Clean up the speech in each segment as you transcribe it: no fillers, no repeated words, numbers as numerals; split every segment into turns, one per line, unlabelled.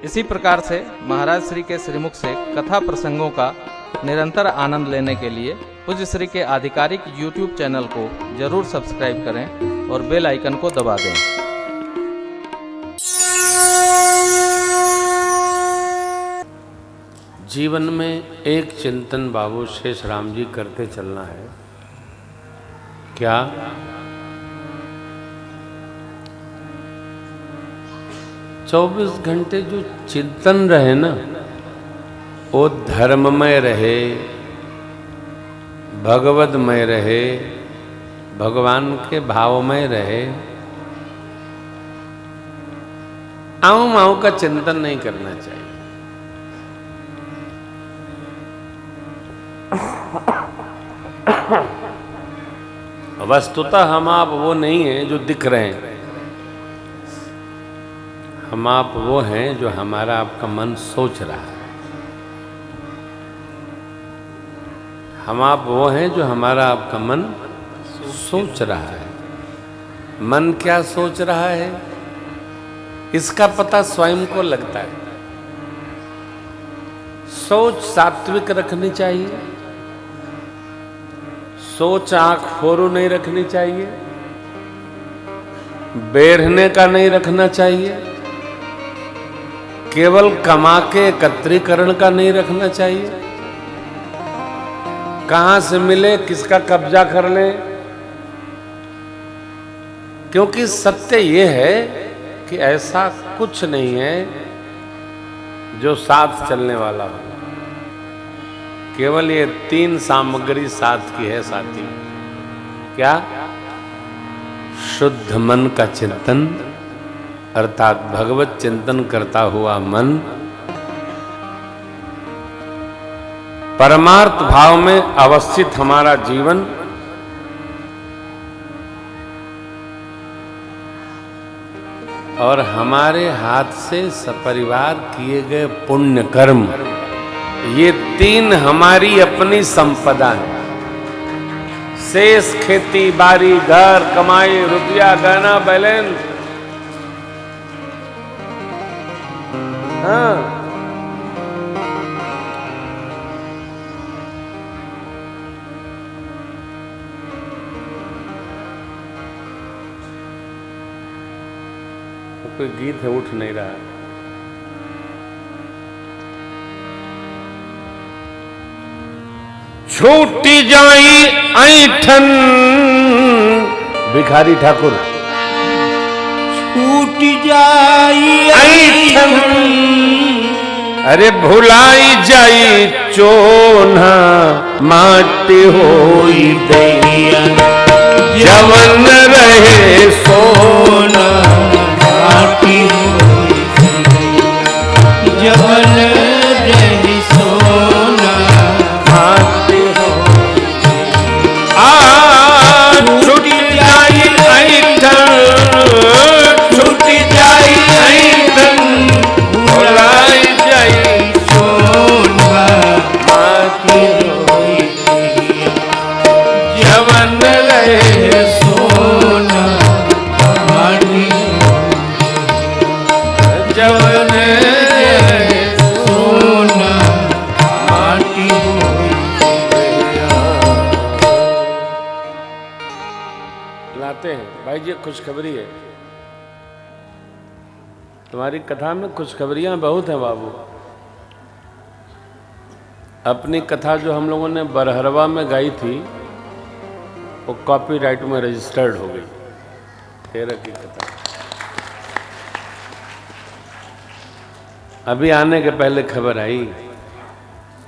इसी प्रकार से महाराज श्री के श्रीमुख से कथा प्रसंगों का निरंतर आनंद लेने के लिए पूज्य श्री के आधिकारिक YouTube चैनल को जरूर सब्सक्राइब करें और बेल आइकन को दबा दें।
जीवन में एक चिंतन बाबू शेष राम जी करते चलना है। क्या? चौबीस घंटे जो चिंतन रहे ना, वो धर्ममय रहे, भगवदमय रहे, भगवान के भावमय रहे। आऊं माऊं का चिंतन नहीं करना चाहिए। वस्तुतः हम आप वो नहीं हैं जो दिख रहे हैं, हम आप वो हैं जो हमारा आपका मन सोच रहा है। हम आप वो हैं जो हमारा आपका मन सोच रहा है। मन क्या सोच रहा है इसका पता स्वयं को लगता है। सोच सात्विक रखनी चाहिए, सोच आंख फोरू नहीं रखनी चाहिए, बेरहने का नहीं रखना चाहिए, केवल कमा के एकत्रीकरण का नहीं रखना चाहिए। कहां से मिले किसका कब्जा कर ले, क्योंकि सत्य ये है कि ऐसा कुछ नहीं है जो साथ चलने वाला हो। केवल ये तीन सामग्री साथ की है साथी। क्या? शुद्ध मन का चिंतन अर्थात भगवत चिंतन करता हुआ मन, परमार्थ भाव में अवस्थित हमारा जीवन, और हमारे हाथ से सपरिवार किए गए पुण्य कर्म, ये तीन हमारी अपनी संपदा है। शेष खेती बाड़ी, घर, कमाई, रुपया, गहना, बैलेंस, हाँ, तो कोई गीत है उठ नहीं रहा। छूटी जाई ऐठन, भिखारी ठाकुर।
छूट जाई ऐठन,
अरे भुलाई जाई चोना, माटी होई दैया, जवन रहे सोना,
माटी होई दैया, जवन रहे सोना,
माटी होई छूट जाई ऐठन, छूट जाई ऐठन, भुलाई जाई
सोना, माटी होई दैया,
जवन रहे
सोना, माटी
जवन रहे
सोना, माटी होई
लाते हैं। भाई जी खुशखबरी है, तुम्हारी कथा में खुशखबरियां बहुत हैं बाबू। अपनी कथा जो हम लोगों ने बरहरवा में गाई थी वो कॉपीराइट में रजिस्टर्ड हो गई। तेरह की कथा अभी आने के पहले खबर आई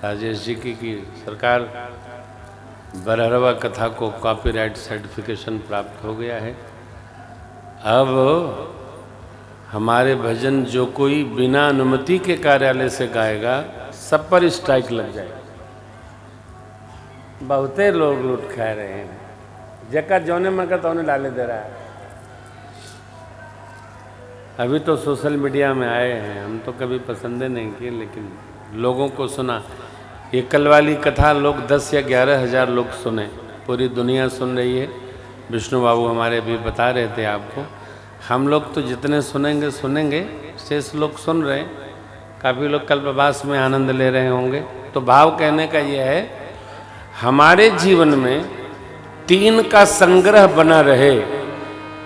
राजेश जी की सरकार बरहरवा कथा को कॉपीराइट सर्टिफिकेशन प्राप्त हो गया है। अब हमारे भजन जो कोई बिना अनुमति के कार्यालय से गाएगा सब पर स्ट्राइक लग जाएगा। बहुते लोग लूट खा रहे हैं, जका जोने मन का तोने डाले दे रहा है। अभी तो सोशल मीडिया में आए हैं, हम तो कभी पसंद नहीं किए, लेकिन लोगों को सुना। ये कल वाली कथा लोग 10 या 11 हज़ार लोग सुने, पूरी दुनिया सुन रही है। विष्णु बाबू हमारे भी बता रहे थे आपको। हम लोग तो जितने सुनेंगे शेष लोग सुन रहे हैं, काफ़ी लोग कल्पवास में आनंद ले रहे होंगे। तो भाव कहने का यह है, हमारे जीवन में 3 का संग्रह बना रहे।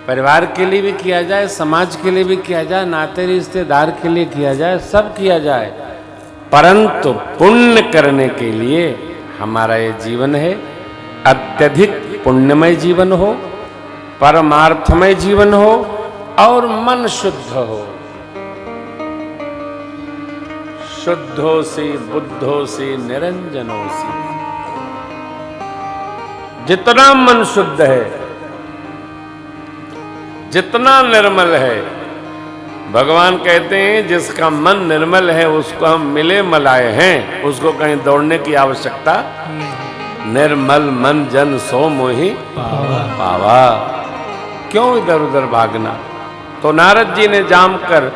परिवार के लिए भी किया जाए, समाज के लिए भी किया जाए, नाते रिश्तेदार के लिए किया जाए, सब किया जाए, परंतु पुण्य करने के लिए हमारा ये जीवन है, अत्यधिक पुण्यमय जीवन हो, परमार्थमय जीवन हो और मन शुद्ध हो। शुद्धोसी बुद्धोसी निरंजनोसी। जितना मन शुद्ध है, जितना निर्मल है, भगवान कहते हैं जिसका मन निर्मल है उसको हम मिले मलाए हैं, उसको कहीं दौड़ने की आवश्यकता। निर्मल मन जन सो मोहि पावा। क्यों इधर उधर भागना। तो नारद जी ने जामकर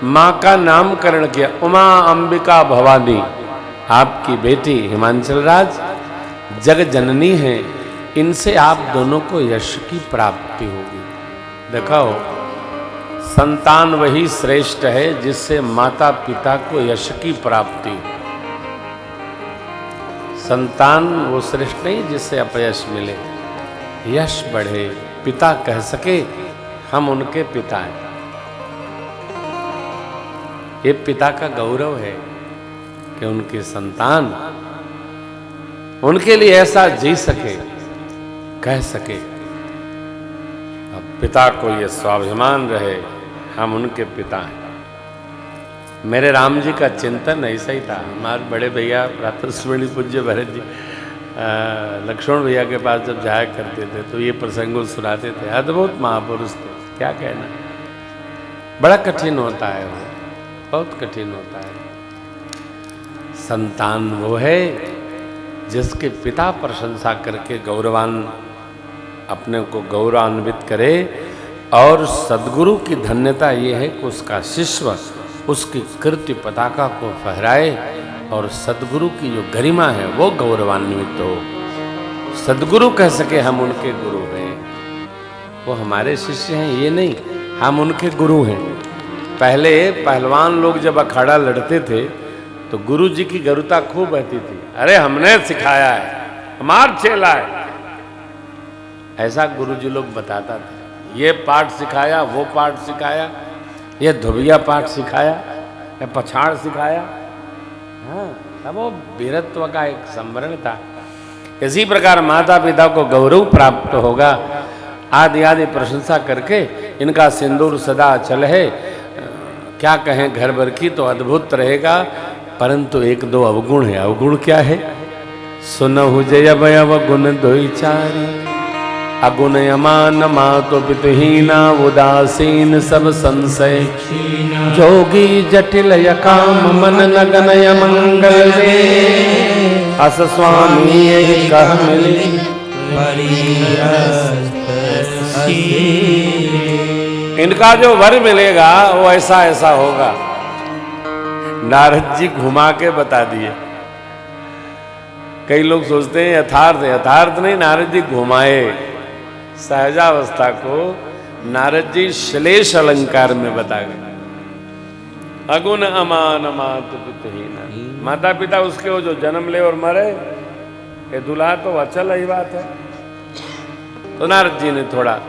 मां का नामकरण किया, उमा अंबिका भवानी। आपकी बेटी हिमांचल राज जग जननी है, इनसे आप दोनों को यश की प्राप्ति होगी। देखो, संतान वही श्रेष्ठ है जिससे माता पिता को यश की प्राप्ति हो। संतान वो श्रेष्ठ नहीं जिससे अपयश मिले, यश बढ़े, पिता कह सके हम उनके पिता हैं। ये पिता का गौरव है कि उनके संतान उनके लिए ऐसा जी सके, कह सके। अब पिता को ये स्वाभिमान रहे हम उनके पिता हैं। मेरे राम जी का चिंतन ऐसा ही था। हमारे बड़े भैया प्रातस्मरणीय पूज्य भरत जी लक्ष्मण भैया के पास जब जाया करते थे तो ये प्रसंगों सुनाते थे। अद्भुत महापुरुष थे, क्या कहना। बड़ा कठिन होता है वो, बहुत कठिन होता है। संतान वो है जिसके पिता प्रशंसा करके गौरवान अपने को गौरवान्वित करे, और सद्गुरु की धन्यता ये है कि उसका शिष्य उसकी कीर्ति पताका को फहराए और सद्गुरु की जो गरिमा है वो गौरवान्वित हो। सद्गुरु कह सके हम उनके गुरु हैं, वो हमारे शिष्य हैं ये नहीं, हम उनके गुरु हैं। पहले पहलवान लोग जब अखाड़ा लड़ते थे तो गुरु जी की गरुता खूब रहती थी, अरे हमने सिखाया है, हमार चेला है, ऐसा गुरु जी लोग बताता था। ये पाठ सिखाया, वो पाठ सिखाया, ये धुबिया पाठ सिखाया, या पछाड़ सिखाया। हाँ, तब वो वीरत्व का एक संवरण था। इसी प्रकार माता पिता को गौरव प्राप्त होगा। आदि आदि प्रशंसा करके इनका सिंदूर सदा अचल है, क्या कहें घर भर की तो अद्भुत रहेगा। परंतु एक दो अवगुण है। अवगुण क्या है? सुनहु जय भयव गुण दोई चारी, अगुण अमान मातो पितहीना, उदासीन सब संशय, जोगी जटिल यकाम मन लगन यमंगल रे, अस स्वामी यही कह मिली। इनका जो वर मिलेगा वो ऐसा ऐसा होगा। नारद जी घुमा के बता दिए। कई लोग सोचते हैं यथार्थ, यथार्थ नहीं, नारद जी घुमाए। सहजावस्था को नारद जी श्लेष अलंकार में बता गए। अगुण अमान मात पितहीना, माता पिता उसके हो जो जन्म ले और मरे, ये दुल्हा तो अचल ही बात है। तो नारद जी ने थोड़ा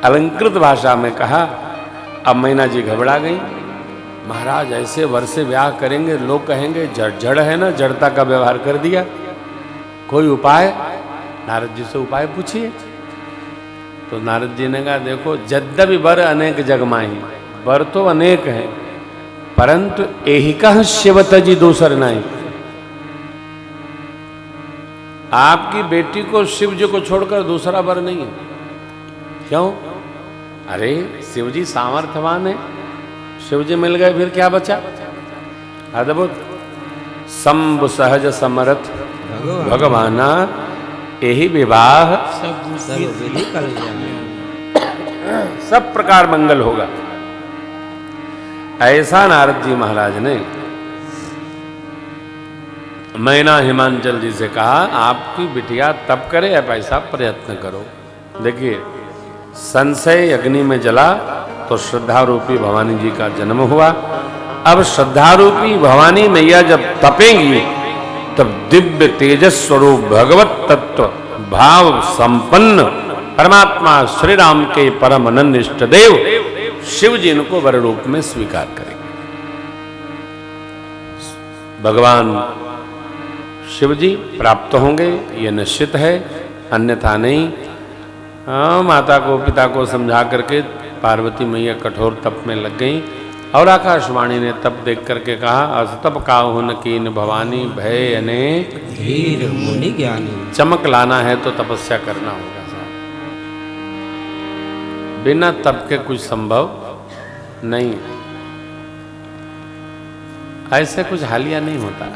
अलंकृत भाषा में कहा। अब मैना जी घबरा गई, महाराज ऐसे वर से ब्याह करेंगे, लोग कहेंगे जड़ है ना, जड़ता का व्यवहार कर दिया, कोई उपाय? नारद जी से उपाय पूछिए। तो नारद जी ने कहा, देखो यद्यपि वर अनेक जगमाही, वर तो अनेक हैं, परंतु एहिका शिवत जी दूसर नहीं। आपकी बेटी को शिव जी को छोड़कर दूसरा वर नहीं है। क्यों? अरे शिव जी सामर्थ्यवान है, शिव जी मिल गए फिर क्या बचा? अद्भुत। शंभु सहज समर्थ भगवाना, यही विवाह सब प्रकार मंगल होगा। ऐसा नारद जी महाराज ने मैना हिमांचल जी से कहा, आपकी बिटिया तप करे या ऐसा प्रयत्न करो। देखिए, संशय अग्नि में जला तो श्रद्धा रूपी भवानी जी का जन्म हुआ, अब श्रद्धारूपी भवानी मैया जब तपेंगी तब दिव्य तेजस स्वरूप भगवत तत्व भाव संपन्न परमात्मा श्री राम के परम अनन्य इष्ट देव शिव जी इनको वर रूप में स्वीकार करेंगे। भगवान शिव जी प्राप्त होंगे ये निश्चित है, अन्यथा नहीं। माता को पिता को समझा करके पार्वती मैया कठोर तप में लग गई और आकाशवाणी ने तप देख करके कहा, अस्तप काहुन कीन भवानी भय अनेक
धीर मुनि ज्ञानी।
चमक लाना है तो तपस्या करना होगा साहब, बिना तप के कुछ संभव नहीं। ऐसे कुछ हालिया नहीं होता।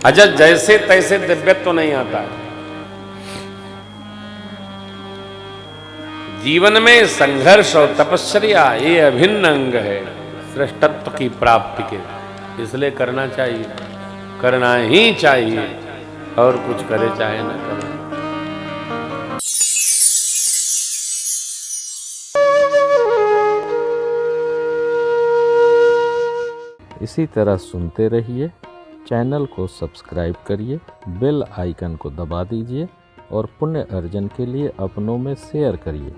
अच्छा, जैसे तैसे दिव्यत्व तो नहीं आता। जीवन में संघर्ष और तपस्या ये अभिन्न अंग है श्रेष्ठत्व की प्राप्ति के, इसलिए करना चाहिए, करना ही चाहिए, और कुछ करे चाहे ना करे।
इसी तरह सुनते रहिए, चैनल को सब्सक्राइब करिए, बेल आइकन को दबा दीजिए और पुण्य अर्जन के लिए अपनों में शेयर करिए।